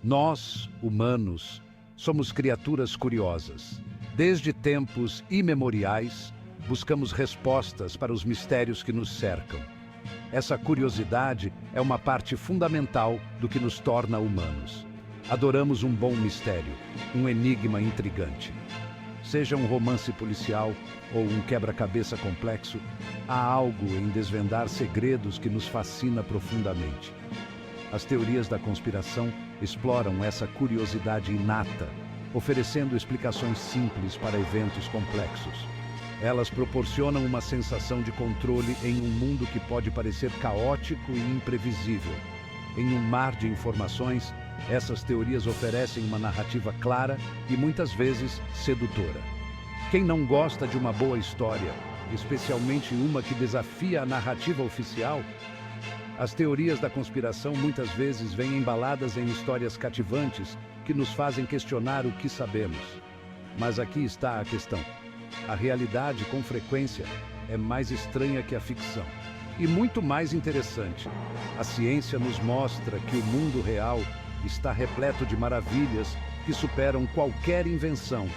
Nós, humanos, somos criaturas curiosas. Desde tempos imemoriais, buscamos respostas para os mistérios que nos cercam. Essa curiosidade é uma parte fundamental do que nos torna humanos. Adoramos um bom mistério, um enigma intrigante. Seja um romance policial ou um quebra-cabeça complexo, há algo em desvendar segredos que nos fascina profundamente. As teorias da conspiração exploram essa curiosidade inata, oferecendo explicações simples para eventos complexos. Elas proporcionam uma sensação de controle em um mundo que pode parecer caótico e imprevisível. Em um mar de informações, essas teorias oferecem uma narrativa clara e muitas vezes sedutora. Quem não gosta de uma boa história, especialmente uma que desafia a narrativa oficial? As teorias da conspiração muitas vezes vêm embaladas em histórias cativantes que nos fazem questionar o que sabemos. Mas aqui está a questão. A realidade, com frequência, é mais estranha que a ficção. E muito mais interessante. A ciência nos mostra que o mundo real está repleto de maravilhas que superam qualquer invenção.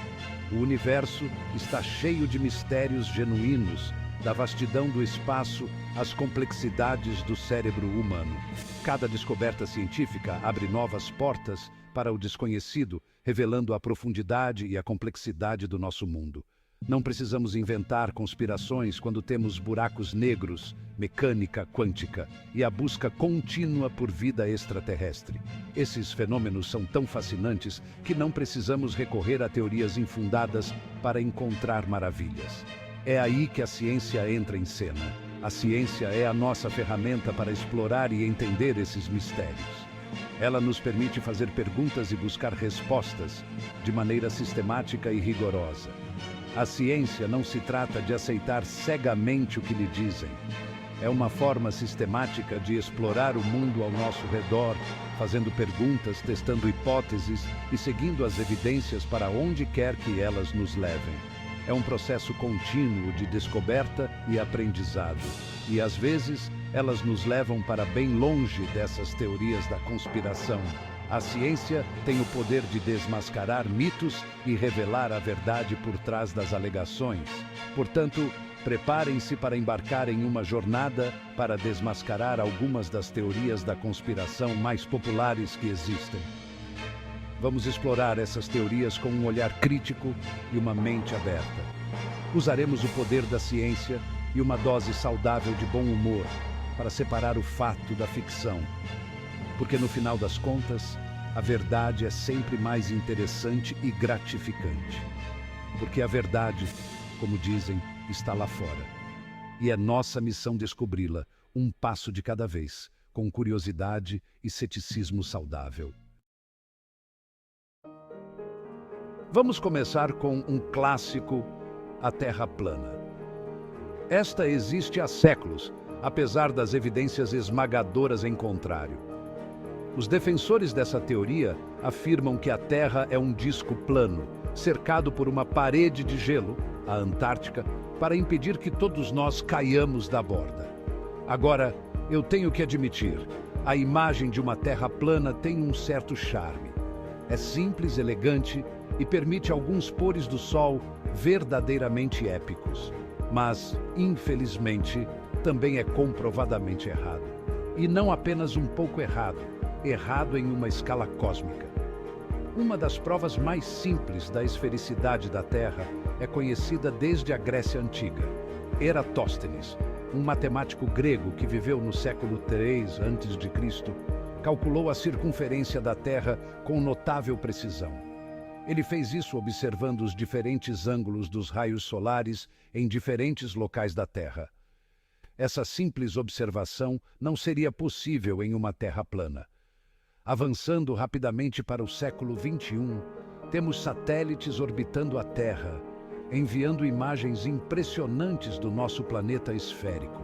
O universo está cheio de mistérios genuínos, da vastidão do espaço às complexidades do cérebro humano. Cada descoberta científica abre novas portas para o desconhecido, revelando a profundidade e a complexidade do nosso mundo. Não precisamos inventar conspirações quando temos buracos negros, mecânica quântica e a busca contínua por vida extraterrestre. Esses fenômenos são tão fascinantes que não precisamos recorrer a teorias infundadas para encontrar maravilhas. É aí que a ciência entra em cena. A ciência é a nossa ferramenta para explorar e entender esses mistérios. Ela nos permite fazer perguntas e buscar respostas de maneira sistemática e rigorosa. A ciência não se trata de aceitar cegamente o que lhe dizem. É uma forma sistemática de explorar o mundo ao nosso redor, fazendo perguntas, testando hipóteses e seguindo as evidências para onde quer que elas nos levem. É um processo contínuo de descoberta e aprendizado. E às vezes, elas nos levam para bem longe dessas teorias da conspiração. A ciência tem o poder de desmascarar mitos e revelar a verdade por trás das alegações. Portanto, preparem-se para embarcar em uma jornada para desmascarar algumas das teorias da conspiração mais populares que existem. Vamos explorar essas teorias com um olhar crítico e uma mente aberta. Usaremos o poder da ciência e uma dose saudável de bom humor para separar o fato da ficção. Porque no final das contas, a verdade é sempre mais interessante e gratificante. Porque a verdade, como dizem, está lá fora. E é nossa missão descobri-la, um passo de cada vez, com curiosidade e ceticismo saudável. Vamos começar com um clássico, a Terra plana. Esta existe há séculos, apesar das evidências esmagadoras em contrário. Os defensores dessa teoria afirmam que a Terra é um disco plano, cercado por uma parede de gelo, a Antártica, para impedir que todos nós caiamos da borda. Agora, eu tenho que admitir, a imagem de uma Terra plana tem um certo charme. É simples, elegante e permite alguns pôres do sol verdadeiramente épicos. Mas, infelizmente, também é comprovadamente errado. E não apenas um pouco errado, errado em uma escala cósmica. Uma das provas mais simples da esfericidade da Terra é conhecida desde a Grécia Antiga. Eratóstenes, um matemático grego que viveu no século III a.C., calculou a circunferência da Terra com notável precisão. Ele fez isso observando os diferentes ângulos dos raios solares em diferentes locais da Terra. Essa simples observação não seria possível em uma Terra plana. Avançando rapidamente para o século XXI, temos satélites orbitando a Terra, enviando imagens impressionantes do nosso planeta esférico.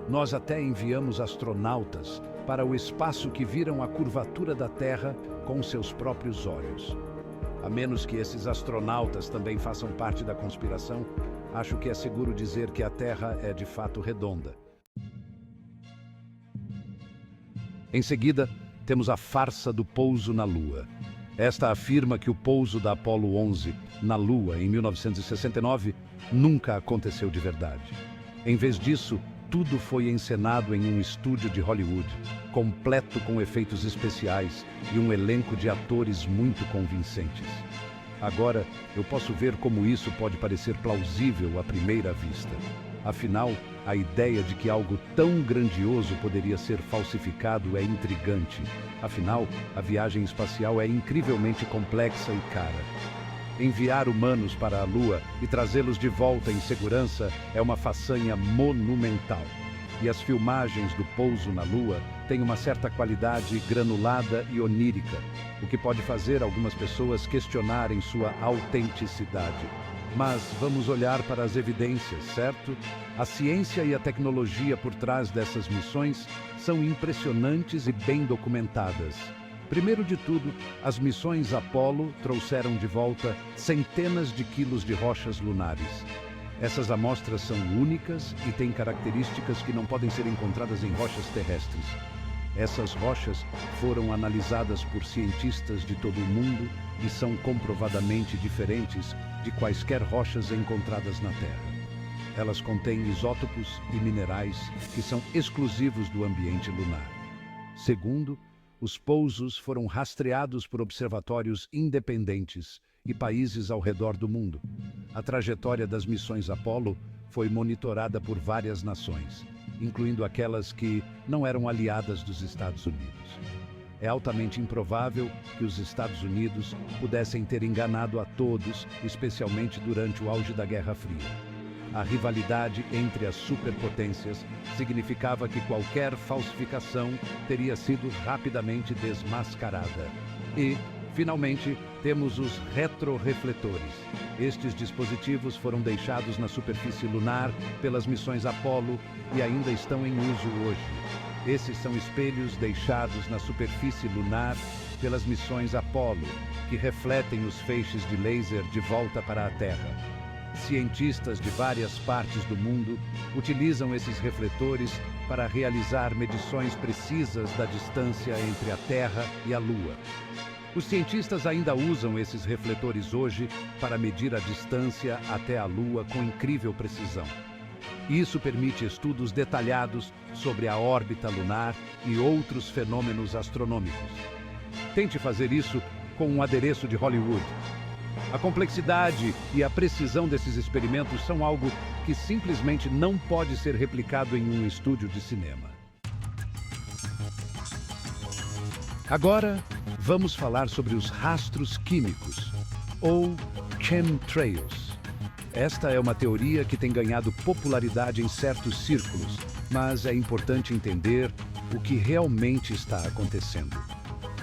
Nós até enviamos astronautas para o espaço que viram a curvatura da Terra com seus próprios olhos. A menos que esses astronautas também façam parte da conspiração, acho que é seguro dizer que a Terra é de fato redonda. Em seguida, temos a farsa do pouso na Lua. Esta afirma que o pouso da Apollo 11 na Lua, em 1969, nunca aconteceu de verdade. Em vez disso, tudo foi encenado em um estúdio de Hollywood, completo com efeitos especiais e um elenco de atores muito convincentes. Agora, eu posso ver como isso pode parecer plausível à primeira vista. Afinal, a ideia de que algo tão grandioso poderia ser falsificado é intrigante. Afinal, a viagem espacial é incrivelmente complexa e cara. Enviar humanos para a Lua e trazê-los de volta em segurança é uma façanha monumental. E as filmagens do pouso na Lua têm uma certa qualidade granulada e onírica, o que pode fazer algumas pessoas questionarem sua autenticidade. Mas vamos olhar para as evidências, certo? A ciência e a tecnologia por trás dessas missões são impressionantes e bem documentadas. Primeiro de tudo, as missões Apollo trouxeram de volta centenas de quilos de rochas lunares. Essas amostras são únicas e têm características que não podem ser encontradas em rochas terrestres. Essas rochas foram analisadas por cientistas de todo o mundo e são comprovadamente diferentes de quaisquer rochas encontradas na Terra. Elas contêm isótopos e minerais que são exclusivos do ambiente lunar. Segundo, os pousos foram rastreados por observatórios independentes e países ao redor do mundo. A trajetória das missões Apollo foi monitorada por várias nações, incluindo aquelas que não eram aliadas dos Estados Unidos. É altamente improvável que os Estados Unidos pudessem ter enganado a todos, especialmente durante o auge da Guerra Fria. A rivalidade entre as superpotências significava que qualquer falsificação teria sido rapidamente desmascarada. E, finalmente, temos os retrorefletores. Estes dispositivos foram deixados na superfície lunar pelas missões Apollo e ainda estão em uso hoje. Esses são espelhos deixados na superfície lunar pelas missões Apollo, que refletem os feixes de laser de volta para a Terra. Cientistas de várias partes do mundo utilizam esses refletores para realizar medições precisas da distância entre a Terra e a Lua. Os cientistas ainda usam esses refletores hoje para medir a distância até a Lua com incrível precisão. Isso permite estudos detalhados sobre a órbita lunar e outros fenômenos astronômicos. Tente fazer isso com um adereço de Hollywood. A complexidade e a precisão desses experimentos são algo que simplesmente não pode ser replicado em um estúdio de cinema. Agora, vamos falar sobre os rastros químicos, ou chemtrails. Esta é uma teoria que tem ganhado popularidade em certos círculos, mas é importante entender o que realmente está acontecendo.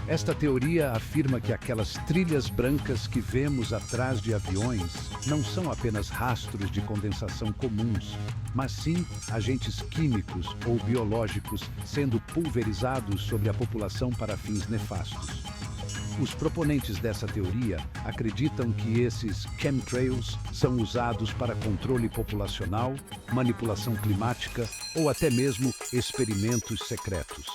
Esta teoria afirma que aquelas trilhas brancas que vemos atrás de aviões não são apenas rastros de condensação comuns, mas sim agentes químicos ou biológicos sendo pulverizados sobre a população para fins nefastos. Os proponentes dessa teoria acreditam que esses chemtrails são usados para controle populacional, manipulação climática ou até mesmo experimentos secretos.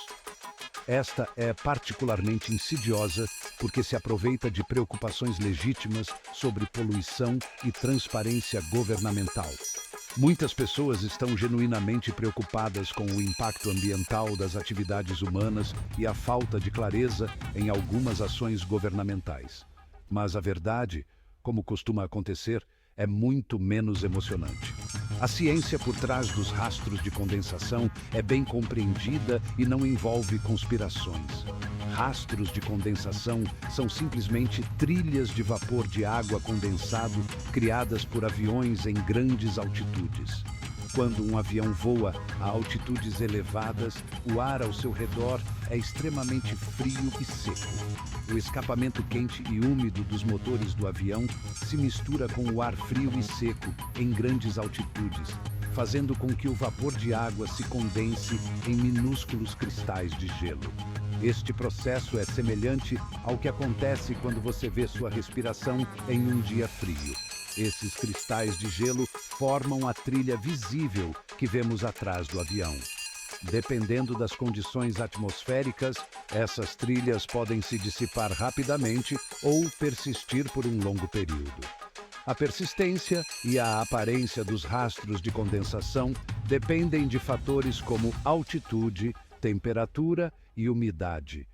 Esta é particularmente insidiosa porque se aproveita de preocupações legítimas sobre poluição e transparência governamental. Muitas pessoas estão genuinamente preocupadas com o impacto ambiental das atividades humanas e a falta de clareza em algumas ações governamentais. Mas a verdade, como costuma acontecer, é muito menos emocionante. A ciência por trás dos rastros de condensação é bem compreendida e não envolve conspirações. Rastros de condensação são simplesmente trilhas de vapor de água condensado criadas por aviões em grandes altitudes. Quando um avião voa a altitudes elevadas, o ar ao seu redor é extremamente frio e seco. O escapamento quente e úmido dos motores do avião se mistura com o ar frio e seco em grandes altitudes, fazendo com que o vapor de água se condense em minúsculos cristais de gelo. Este processo é semelhante ao que acontece quando você vê sua respiração em um dia frio. Esses cristais de gelo formam a trilha visível que vemos atrás do avião. Dependendo das condições atmosféricas, essas trilhas podem se dissipar rapidamente ou persistir por um longo período. A persistência e a aparência dos rastros de condensação dependem de fatores como altitude, temperatura e umidade.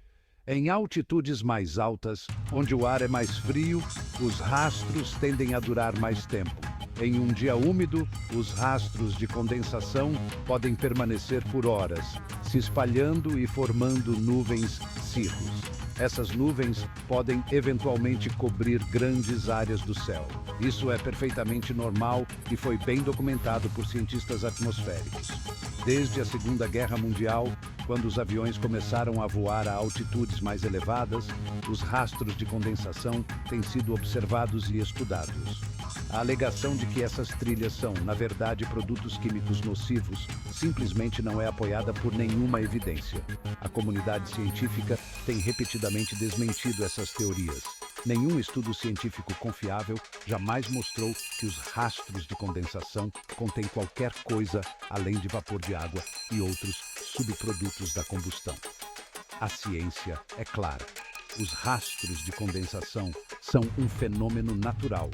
Em altitudes mais altas, onde o ar é mais frio, os rastros tendem a durar mais tempo. Em um dia úmido, os rastros de condensação podem permanecer por horas, se espalhando e formando nuvens cirros. Essas nuvens podem eventualmente cobrir grandes áreas do céu. Isso é perfeitamente normal e foi bem documentado por cientistas atmosféricos. Desde a Segunda Guerra Mundial, quando os aviões começaram a voar a altitudes mais elevadas, os rastros de condensação têm sido observados e estudados. A alegação de que essas trilhas são, na verdade, produtos químicos nocivos, simplesmente não é apoiada por nenhuma evidência. A comunidade científica tem repetidamente desmentido essas teorias. Nenhum estudo científico confiável jamais mostrou que os rastros de condensação contêm qualquer coisa além de vapor de água e outros subprodutos da combustão. A ciência é clara. Os rastros de condensação são um fenômeno natural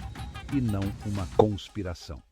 e não uma conspiração.